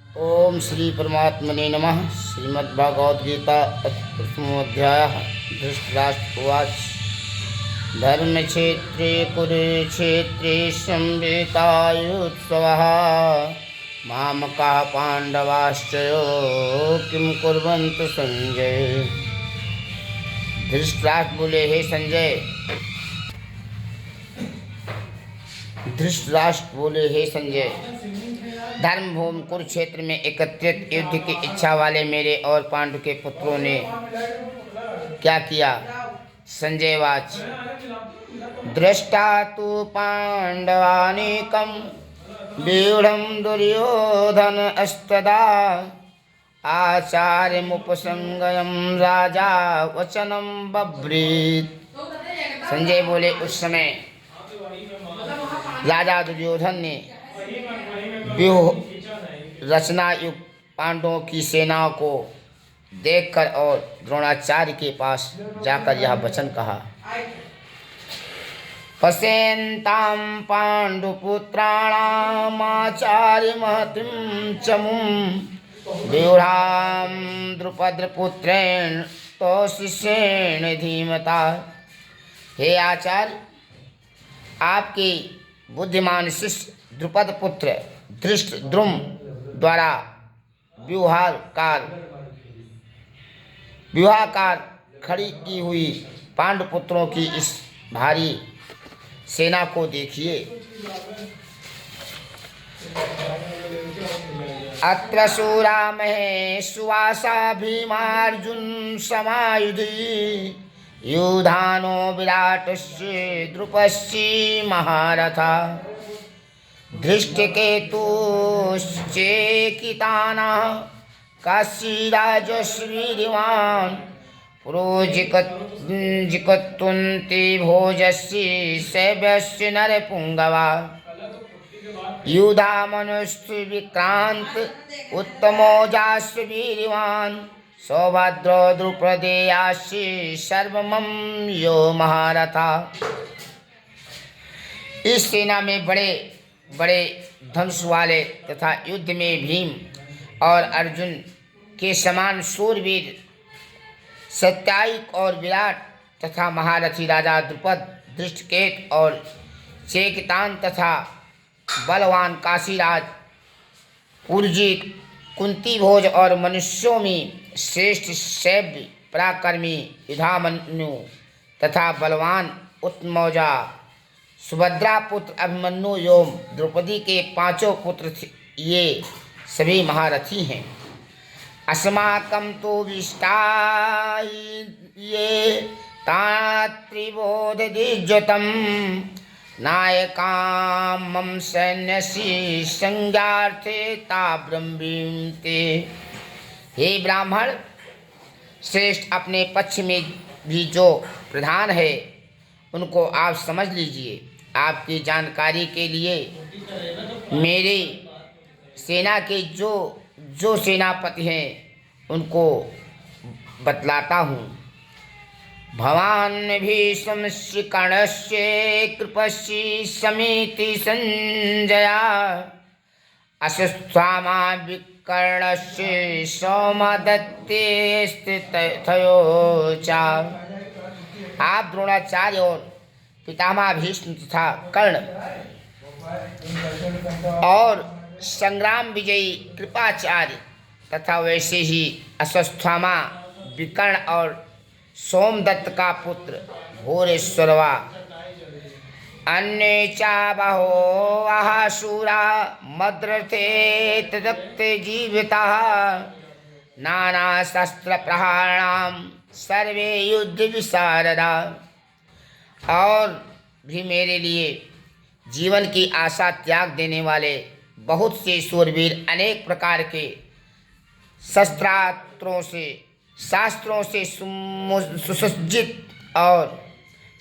ओम श्री परमात्मने नमः। श्रीमद्भागवत गीता प्रथमोऽध्याय। धृतराष्ट्र उवाच धर्मक्षेत्रे कुरुक्षेत्रे संवेतायुत्सवः मामकाः पाण्डवाश्चयो किं कुर्वन्तु संजय। धृतराष्ट्र बोले, हे संजय। धृतराष्ट्र बोले, हे संजय, धर्मभूमि कुरुक्षेत्र में एकत्रित युद्ध की इच्छा वाले मेरे और पांडु के पुत्रों ने क्या किया। संजय वाच दृष्टा तु पांडवानीकं व्यूढ़ं दुर्योधन अस्तदा आचार्यमुपसंगयं राजा वचनं बभ्रीत। संजय बोले, उस समय राजा दुर्योधन ने व्यूह रचना युक्त पांडवों की सेनाओं को देखकर और द्रोणाचार्य के पास जाकर यह वचन कहा। पश्यन्तां पांडुपुत्राणामाचार्य महतिं चमुं व्यूढ़ां द्रुपदपुत्रेण तो शिष्येण धीमता। हे आचार्य, आपके बुद्धिमान शिष्य द्रुपद पुत्र धृष्टद्युम्न द्वारा व्यूहाकार खड़ी की हुई पांडुपुत्रों की इस भारी सेना को देखिए। अत्र शूरा महेशुवासा भीमार्जुन समायुधि युधानो विराटस्य द्रुपस्य महारथा धृष्टकेतुश्चेकितानः काशीराजश्रीरिवान् पुरोजिकत्वन्ति भोजस्य शैव्यस्य नरपुङ्गवा युधामनुष्य विक्रान्त उत्तमोजास्य वीर्यवान् सौभद्रो द्रुपदेयास्य सर्वमं यो महारथा। इस सेना में बड़े बड़े धनुष वाले तथा युद्ध में भीम और अर्जुन के समान शूरवीर सत्यायिक और विराट तथा महारथी राजा द्रुपद, धृष्टकेत और चेकितान तथा बलवान काशीराज, पुरजित, कुंती भोज और मनुष्यों में श्रेष्ठ शैव्य पराक्रमी युधामन्यु तथा बलवान उत्तमौजा सुभद्रा पुत्र अभिमन्यु एवं द्रौपदी के पांचों पुत्र ये सभी महारथी हैं। अस्माकं तो विष्टा ये त्रिबोधदिज्युतं नायकामं सैन्यस्य संज्ञार्थे ताब्रवीन्ते। हे ब्राह्मण श्रेष्ठ, अपने पक्ष में भी जो प्रधान है उनको आप समझ लीजिए। आपकी जानकारी के लिए मेरी सेना के जो सेनापति हैं उनको बतलाता हूँ। भवान् भीष्मस्य कर्णस्य कृपस्य समेति संजया अश्वत्थामा विकर्णस्य सौमदत्ते स्थितयो च। आप द्रोणाचार्य और पितामह भीष्म तथा कर्ण और संग्राम विजयी कृपाचार्य तथा वैसे ही अश्वत्थामा, विकर्ण और सोमदत्त का पुत्र घोरेश्वरवा अन्ये चा बहवः शूरा मद्रथे तदक्ते जीविताः नाना शस्त्र प्रहाराणाम सर्वे युद्ध विशारदा। और भी मेरे लिए जीवन की आशा त्याग देने वाले बहुत से शूरवीर अनेक प्रकार के शास्त्रों से सुसज्जित और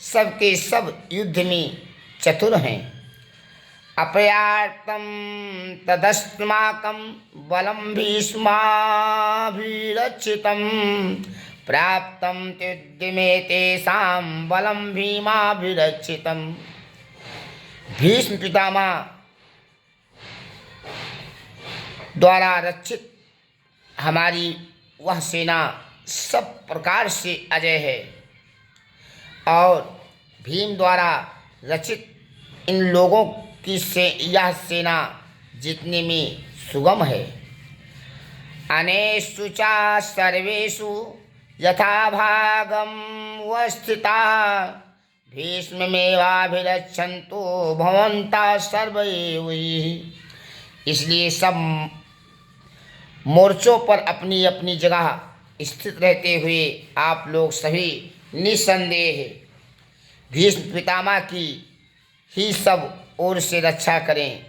सबके सब युद्ध में चतुर हैं। अपर्याप्तं तदस्माकं बलं भीष्माभिरक्षितं प्राप्तं त्युद्यमे तेषां बलं भीमाभिरक्षितं। भीष्म पितामह द्वारा रचित हमारी वह सेना सब प्रकार से अजय है और भीम द्वारा रचित इन लोगों की यह सेना जीतने में सुगम है। अनेषु च सर्वेषु यथा भागम वस्थिता भीष्ममेवाभिरक्षन्तु भवन्तः सर्व एव हि। इसलिए सब मोर्चों पर अपनी अपनी जगह स्थित रहते हुए आप लोग सभी निसंदेह भीष्म पितामह की ही सब ओर से रक्षा करें।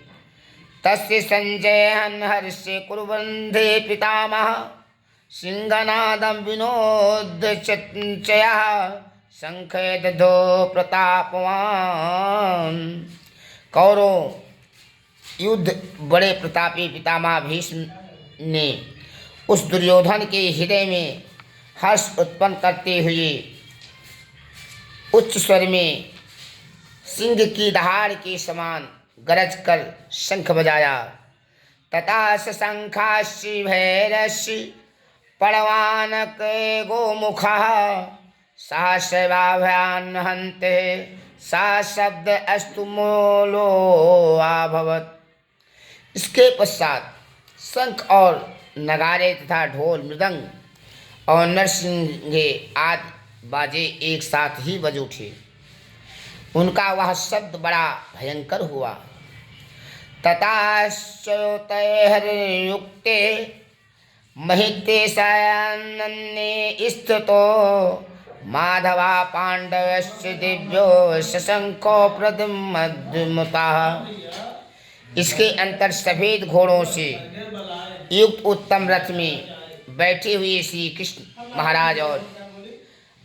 तस्य संजयन् हर्षे कुर्वन्ते पितामह सिंहनादं विनोद्य चयः शंखे दधो प्रतापवान। कौरव युद्ध बड़े प्रतापी पितामह भीष्म ने उस दुर्योधन के हृदय में हर्ष उत्पन्न करते हुए उच्च स्वर में सिंह की दहाड़ के समान गरज कर शंख बजाया। तथा शंखाश्चि भैरश्चि पड़वानक गोमुखः सहस्राभ्यान् हन्ते सा शब्द अस्तु मूलो अभवत्। इसके पश्चात शंख और नगारे तथा ढोल मृदंग और नरसिंगे आदि बाजे एक साथ ही बज उठे। उनका वह शब्द बड़ा भयंकर हुआ। तताश्चोतैर्युक्ते महिते सायान्ने स्थितो माधवा पांडवस्य दिव्यो शशंको प्रद्युम्नः। इसके अंतर सफेद घोड़ों से युक्त उत्तम रथ में बैठे हुए श्री कृष्ण महाराज और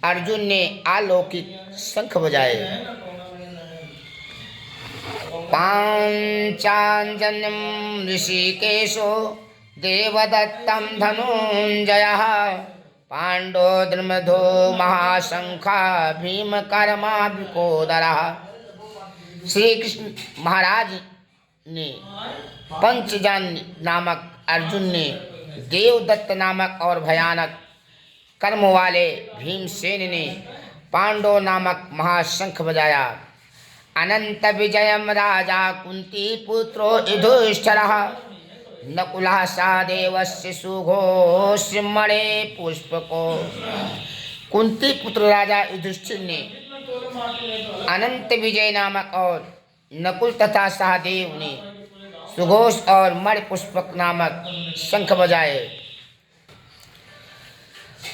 अर्जुन ने अलौकिक शंख बजाए। पांचांजन्यम ऋषिकेशो देवदत्तम धनुंजयः पांडो द्रुमधो महाशंखा भीम कर्माभिकोदरः। श्री कृष्ण महाराज ने पंचजन्य नामक अर्जुन ने देवदत्त नामक और भयानक कर्म वाले भीमसेन ने पांडव नामक महाशंख बजाया। अनंत विजयम राजा कुंती पुत्रो युधिष्ठिरः नकुलः सहदेवस्य सुघोषमणे पुष्पको। कुंती पुत्र राजा युधिष्ठिर ने अनंत विजय नामक और नकुल तथा सहदेव ने सुघोष और मणि पुष्पक नामक शंख बजाए।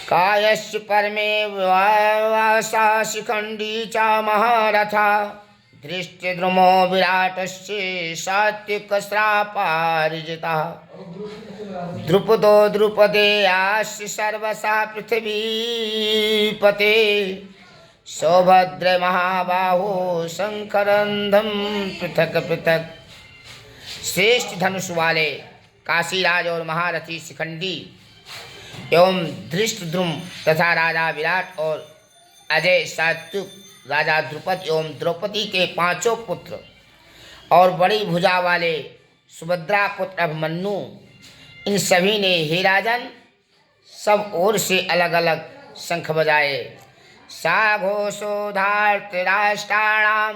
कायस्य परमे वासा शिखंडी च महारथा धृष्टद्रुमो विराटस्य सात्विक श्रापार्जितः द्रुपदो द्रुपदेयास्य सर्वसा पृथ्वीपते सौभद्र महाबाहो शंकरंधम पृथक पृथक। श्रेष्ठ धनुष वाले काशीराज और महारथी शिखंडी एवं धृष्टद्रुम तथा राजा विराट और अजय सात्विक राजा द्रुपद एवं द्रौपदी के पांचों पुत्र और बड़ी भुजा वाले सुभद्रा पुत्र अभिमन्यु, इन सभी ने हे राजन सब ओर से अलग अलग शंख बजाए। सा घोषो धार्तराष्ट्राणां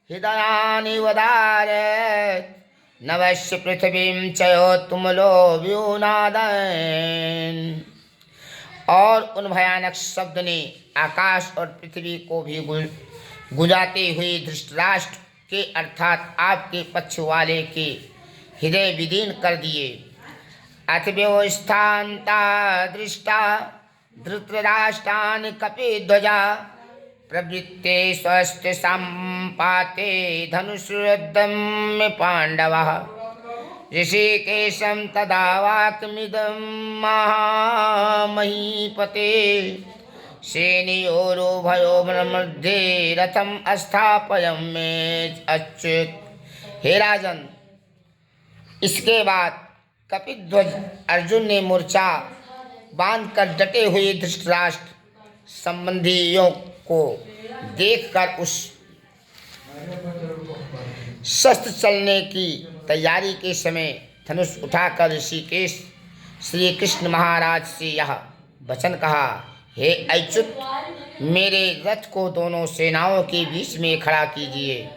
हृदयानि वदारयत् नवस्य पृथ्वीं चयोतुमलो व्यूनादयन्। और उन भयानक शब्द ने आकाश और पृथ्वी को भी गुंजाते हुए धृतराष्ट्र के अर्थात आपके पक्ष वाले के हृदय विदीर्ण कर दिए। अथ व्यवस्थान्ता दृष्टा धृतराष्ट्रान् कपिध्वजा प्रवृत्ते स्वस्ति सम्पाते धनुषुरुद्धं पांडवः ऋषिकेशं तदा वाक्मिदं महामहीपते सेनयोरुभयोर् मध्ये रथम अस्थापयम् अच्युत। हे राजन, इसके बाद कपिध्वज अर्जुन ने मूर्छा बांधकर डटे हुए धृतराष्ट्र संबंधियों को देखकर उस शस्त्र चलने की तैयारी के समय धनुष उठाकर ऋषिकेश श्री कृष्ण महाराज से यह वचन कहा, हे अच्युत, मेरे रथ को दोनों सेनाओं के बीच में खड़ा कीजिए।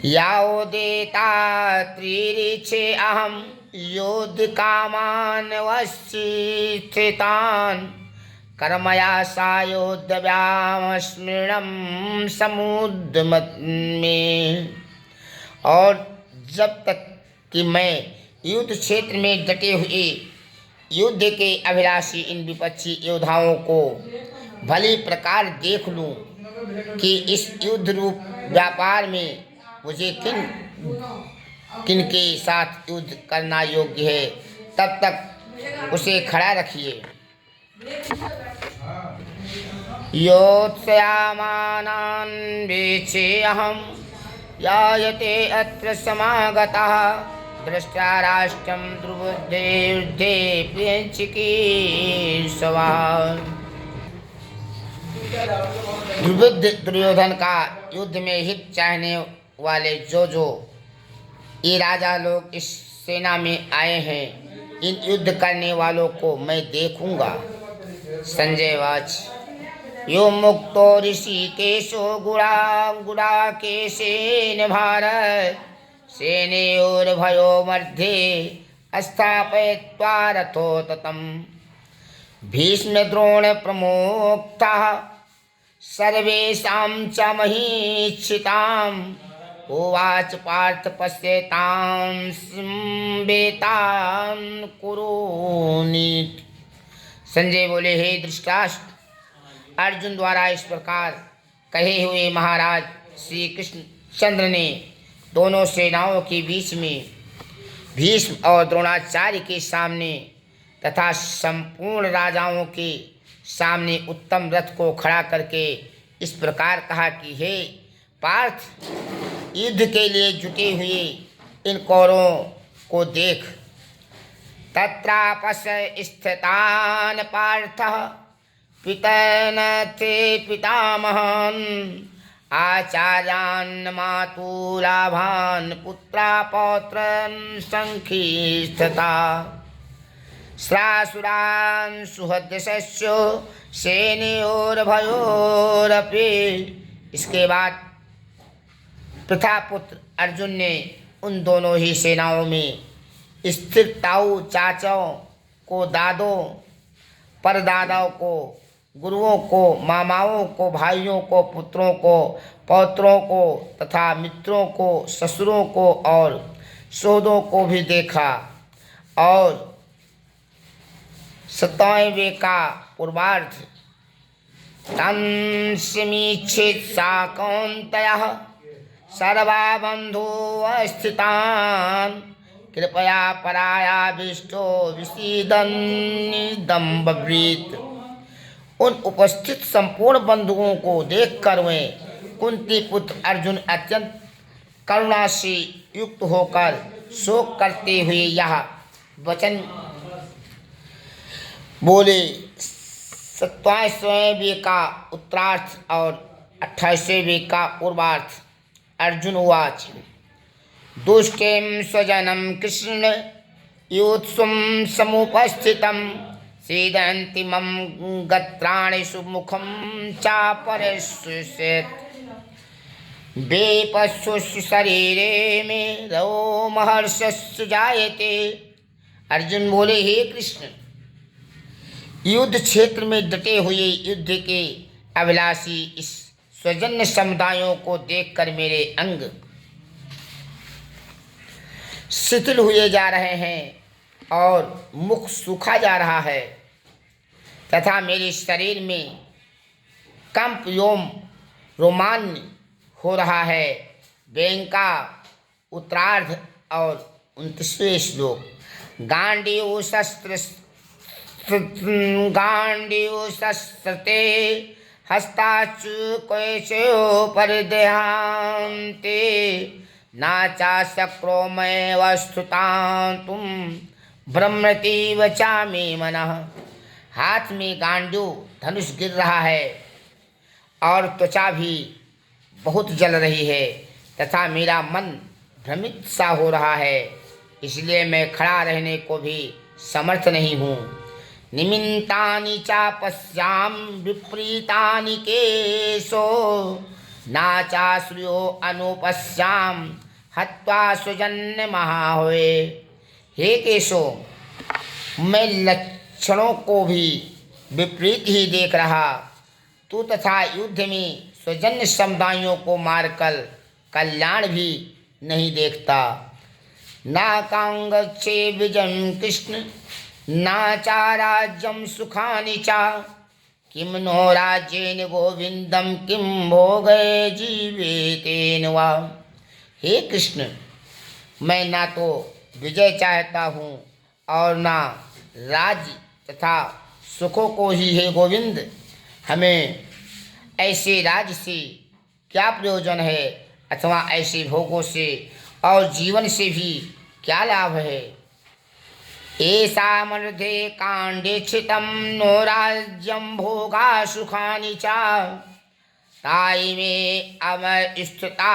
यावदेता त्रिरिचे अहम योद्ध कामान स्थितान कर्मया सायोद्धव्याम स्मृणम समुद्र में। और जब तक कि मैं युद्ध क्षेत्र में डटे हुए युद्ध के अभिलाषी इन विपक्षी योद्धाओं को भली प्रकार देख लूं कि इस युद्ध रूप व्यापार में मुझे किन के साथ युद्ध करना योग्य है, तब तक उसे खड़ा रखिए। योत्स्यामानान् वेचे अहं यायते अत्र समागतः दृष्ट्वा राष्ट्रं दुर्बुद्धे प्रियंचिकीर्षवा। दुर्बुद्ध दुर्योधन का युद्ध में हित चाहने वाले जो ये राजा लोग इस सेना में आए हैं, इन युद्ध करने वालों को मैं देखूंगा। संजय वाच, यो मुक्तो ऋषिकेशो गुडाकेशेन भारत सेनयोर्भयो मध्ये स्थापयित्वा रथो ततम्। भीष्म द्रोण प्रमुक्ताः सर्वेषां च महीक्षिताम् उवाच पार्थ पश्यतां बेतां कुरुनीत। संजय बोले, हे धृतराष्ट्र, अर्जुन द्वारा इस प्रकार कहे हुए महाराज श्री कृष्ण चंद्र ने दोनों सेनाओं के बीच में भीष्म और द्रोणाचार्य के सामने तथा संपूर्ण राजाओं के सामने उत्तम रथ को खड़ा करके इस प्रकार कहा कि हे पार्थ, युद्ध के लिए जुटे हुए इन कौरवों को देख। तत्रापश्य स्थितान् पार्थः पितॄन् ते पितामहान् आचार्यान् मातुलाभान् पुत्रा पौत्रान् संख्यिस्तथा श्रासुरान् सुहृदशस्यो सेनयोर्भयोरपि। इसके बाद प्रथापुत्र अर्जुन ने उन दोनों ही सेनाओं में स्थिर ताऊ चाचाओं को, दादों परदादाओं को, गुरुओं को, मामाओं को, भाइयों को, पुत्रों को, पौत्रों को तथा मित्रों को, ससुरों को और सौदों को भी देखा। और 27वें का पूर्वार्ध, तन्समीक्षित सा कौन्तेयः सर्वा बंधो स्थितान् कृपया परायाविष्टो विषीदन्निदम्ब्रीत। उन उपस्थित संपूर्ण बंधुओं को देखकर वे कुंती पुत्र अर्जुन अत्यंत करुणा से युक्त होकर शोक करते हुए यह वचन बोले। 27वें का उत्तरार्थ और 28वें का पूर्वार्थ। अर्जुन उवाच, दुष्टें स्वजनं कृष्ण योत्सुं समुपस्थितं सीदन्ति मम गत्राणि सुमुखं चापरिष्येत् बेपस्सु शरीरे मे रोमहर्षस्य जायते। अर्जुन बोले, हे कृष्ण, युद्ध क्षेत्र में डटे हुए युद्ध के अभिलाषी इस स्वजन्य समुदायों को देखकर मेरे अंग शिथिल हुए जा रहे हैं और मुख सूखा जा रहा है तथा मेरे शरीर में कंप एवं रोमांच हो रहा है। व्यंग का उत्तरार्ध और 29वें श्लोक। गांडीव शस्त्रते हस्ताचुकैचयो परिदेहान्ते नाचा शक्रोमय वस्तुतां तुम भ्रमति वचामि मनः। हाथ में गांडू धनुष गिर रहा है और त्वचा भी बहुत जल रही है तथा मेरा मन भ्रमित सा हो रहा है। इसलिए मैं खड़ा रहने को भी समर्थ नहीं हूँ। निमित्तानि चापश्याम विपरीतानि केशो नाचाश्रियो अनुपश्याम हत्वा स्वजन्य महाहुए। हे केशो, मैं लक्षणों को भी विपरीत ही देख रहा, तू तथा युद्ध में स्वजन्य समुदायों को मारकर कल्याण भी नहीं देखता। ना कांगच्छे विजयं कृष्ण ना चा राज्यं सुखानि चा किम नो राज्येन गोविंदम किम भोगे जीवेतेन वा। हे कृष्ण, मैं ना तो विजय चाहता हूँ और ना राज्य तथा सुखों को ही। हे गोविंद, हमें ऐसे राज्य से क्या प्रयोजन है अथवा ऐसे भोगों से और जीवन से भी क्या लाभ है। ऐसा मर्धे कांडे छितम नो राज्यम भोगा सुखानि चा ताई में अमर स्थिता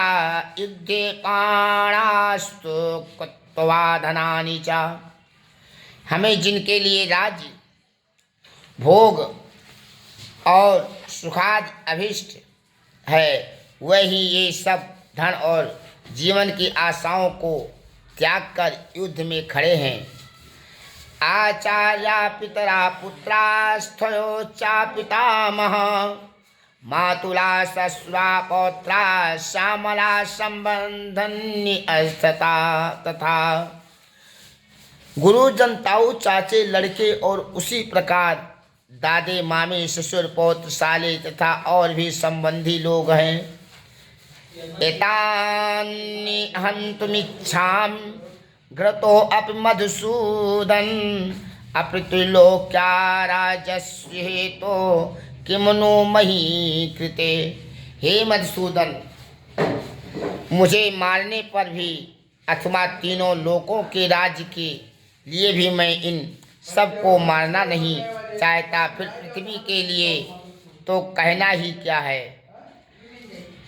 युद्धे पाणास्तु कृत्वा धनानि चा। हमें जिनके लिए राज्य भोग और सुखाद अभिष्ट है, वही ये सब धन और जीवन की आशाओं को त्याग कर युद्ध में खड़े हैं। आचार्या पितरा पुत्रास्थयो चा पितामह मातुला सस्वा पौत्रा श्यामला संबंधन्य अस्थता तथा गुरुजन ताऊ चाचे लड़के और उसी प्रकार दादे मामे ससुर पौत्र साले तथा और भी संबंधी लोग हैं। एतानि हन्तुमिच्छामि घ्रतो अपि मधुसूदन अपितृलोक्या राजस्य हेतो किम नो मही कृते। हे मधुसूदन, मुझे मारने पर भी अथवा तीनों लोकों के राज्य के लिए भी मैं इन सबको मारना नहीं चाहता, फिर पृथ्वी के लिए तो कहना ही क्या है।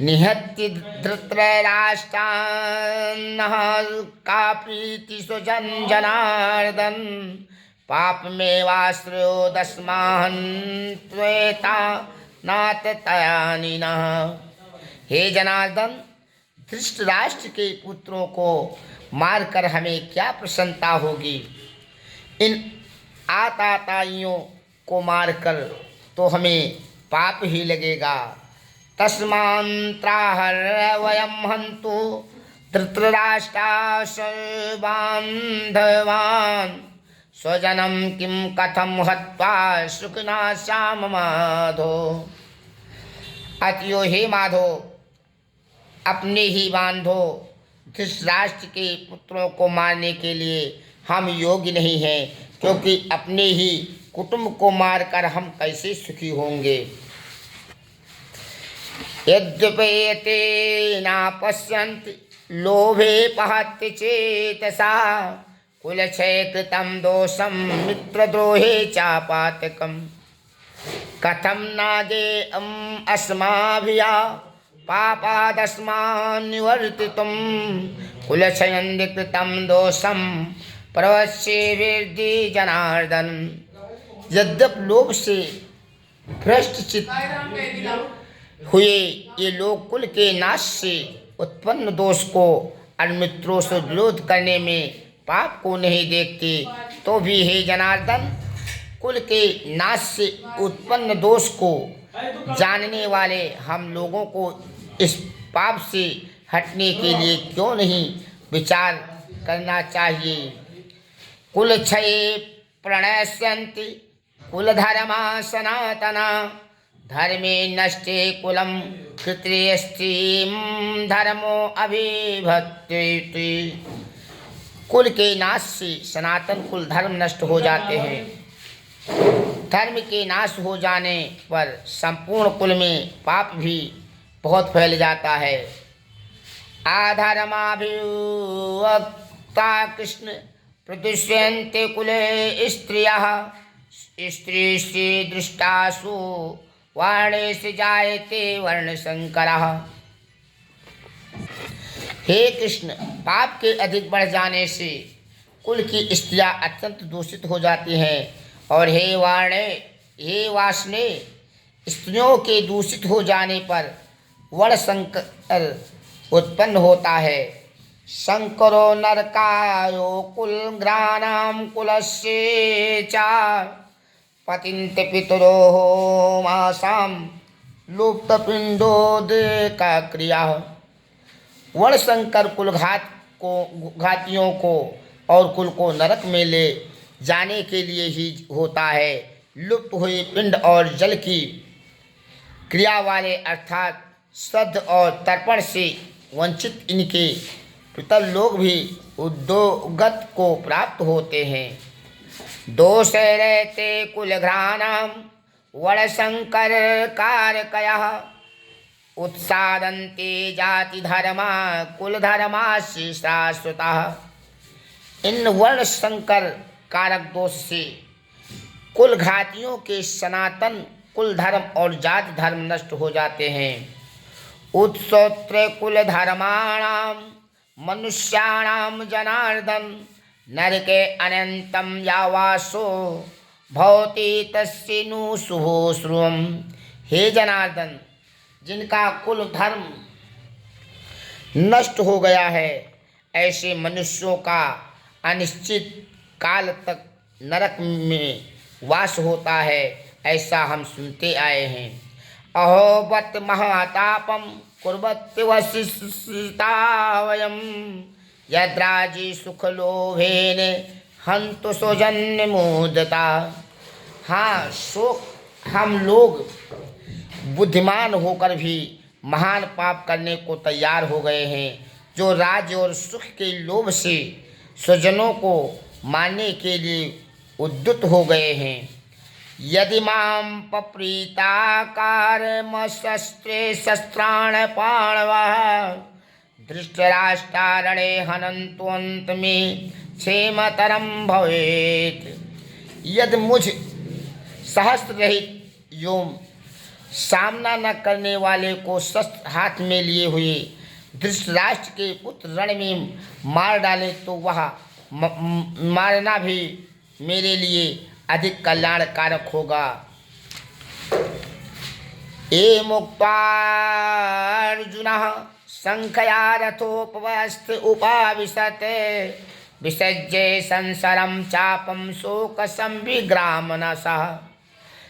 निहत्य धृतराष्ट्रान्नः का प्रीति स्वजन जनार्दन पाप में वाश्रयो दस्माहन त्वेता नात तयानि नः। हे जनार्दन, धृतराष्ट्र के पुत्रों को मारकर हमें क्या प्रसन्नता होगी। इन आताताइयों को मारकर तो हमें पाप ही लगेगा। तस्मान्त्राहर वयं हन्तु धृतराष्ट्रा सर्वान्धवान् स्वजनं किं कथं हत्वा सुखिना श्याम माधो। अतयो हे माधो, अपने ही बांधो, धृतराष्ट्र के पुत्रों को मारने के लिए हम योग्य नहीं हैं, क्योंकि अपने ही कुटुंब को मारकर हम कैसे सुखी होंगे। यद्यपेते नापश्यन्ति लोभे पहत्य चेतसा कुलक्षय कृतं दोषं मित्रद्रोहे चापातकम् कथं नागेयम् अस्माभिया पापादस्मान् निवर्तितुं कुलक्षयं कृतं दोषं प्रवश्ये वृद्धि जनार्दन। यद्यप लोभ से भ्रष्ट चित्त हुए ये लोग कुल के नाश से उत्पन्न दोष को और मित्रों से विरोध करने में पाप को नहीं देखते, तो भी हे जनार्दन, कुल के नाश से उत्पन्न दोष को जानने वाले हम लोगों को इस पाप से हटने के लिए क्यों नहीं विचार करना चाहिए। कुल क्षये प्रणश्यन्ति कुल धर्मा सनातना धर्मे नष्टे कुलम क्षत्रियस्त्रीम धर्मो अभिभक्ति। कुल के नाश से सनातन कुल धर्म नष्ट हो जाते हैं। धर्म के नाश हो जाने पर संपूर्ण कुल में पाप भी बहुत फैल जाता है। आधर्माभिवक्ता कृष्ण प्रदुष्यन्ते कुले स्त्रियः स्त्री श्री दृष्टासु वर्णेषु जायते वर्णशंकरः। हे कृष्ण, पाप के अधिक बढ़ जाने से कुल की स्त्रियां अत्यंत दूषित हो जाती हैं। और हे वासने, स्त्रियों के दूषित हो जाने पर वर्णशंकर उत्पन्न होता है। शंकरो नरकायो कुलघ्राणां कुलस्य च पतिंत पितरो मासां लुप्तपिंडोदका क्रिया। वर्णशंकर घातियों को और कुल को नरक में ले जाने के लिए ही होता है। लुप्त हुए पिंड और जल की क्रिया वाले अर्थात श्रद्ध और तर्पण से वंचित इनके पितर लोग भी उद्योगत को प्राप्त होते हैं। दोष रहते कुलघ्राणां वर्णशंकर कारकयः उत्सादन्ते जाति धर्मा कुल धर्मास्य शाश्वतः। इन वर्ण संकर कारक दोष से कुल घातियों के सनातन कुल धर्म और जाति धर्म नष्ट हो जाते हैं। उत्सोत्र कुल धर्माणां मनुष्याणां जनार्दन नरके अनंतम यावासो भवति तस्य नु शुभो श्रुवम्। हे जनार्दन, जिनका कुल धर्म नष्ट हो गया है, ऐसे मनुष्यों का अनिश्चित काल तक नरक में वास होता है, ऐसा हम सुनते आए हैं। अहोबत महातापम कुर्वत्यवसिता वयम यद्राजी सुखलोभेन हन्तु स्वजन्य मोदता। हाँ, शोक हम लोग बुद्धिमान होकर भी महान पाप करने को तैयार हो गए हैं, जो राज्य और सुख के लोभ से स्वजनों को मारने के लिए उद्युत हो गए हैं। यदि माम पप्रीताकारमशस्त्रे शस्त्राण पाणवः धृतराष्ट्रारणे हनन्तुअन्त में क्षेमतरम भवेत्। यदि मुझ सहस्त्र रहित योम सामना न करने वाले को शस्त्र हाथ में लिए हुए धृतराष्ट्र के पुत्र रण में मार डाले तो वह मारना भी मेरे लिए अधिक कल्याणकारक होगा। ये मुक्त्वा अर्जुनः शंखया रथोपस्थ उपाविशत विसज्य संसरम चापम शोक संविग्रामनसः।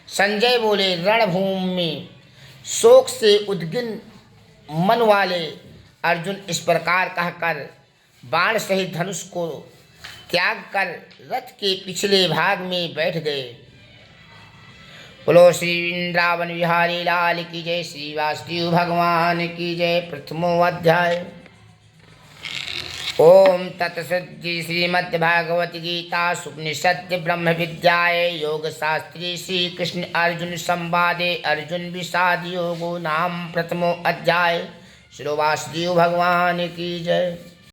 संजय बोले, रणभूमि में शोक से उद्विग्न मन वाले अर्जुन इस प्रकार कहकर बाण सहित धनुष को त्याग कर रथ के पिछले भाग में बैठ गए। बोलो श्री वृंदावन बिहारी लाल की जय। श्री वासुदेव भगवान की जय। प्रथमो अध्याय। ओम तत्सत्। श्रीमद्भागवत गीता उपनिषद ब्रह्म विद्याये योग शास्त्री श्री कृष्ण अर्जुन संवादे अर्जुन विषाद योगो नाम प्रथमो अध्याय। श्री वासुदेव भगवान की जय।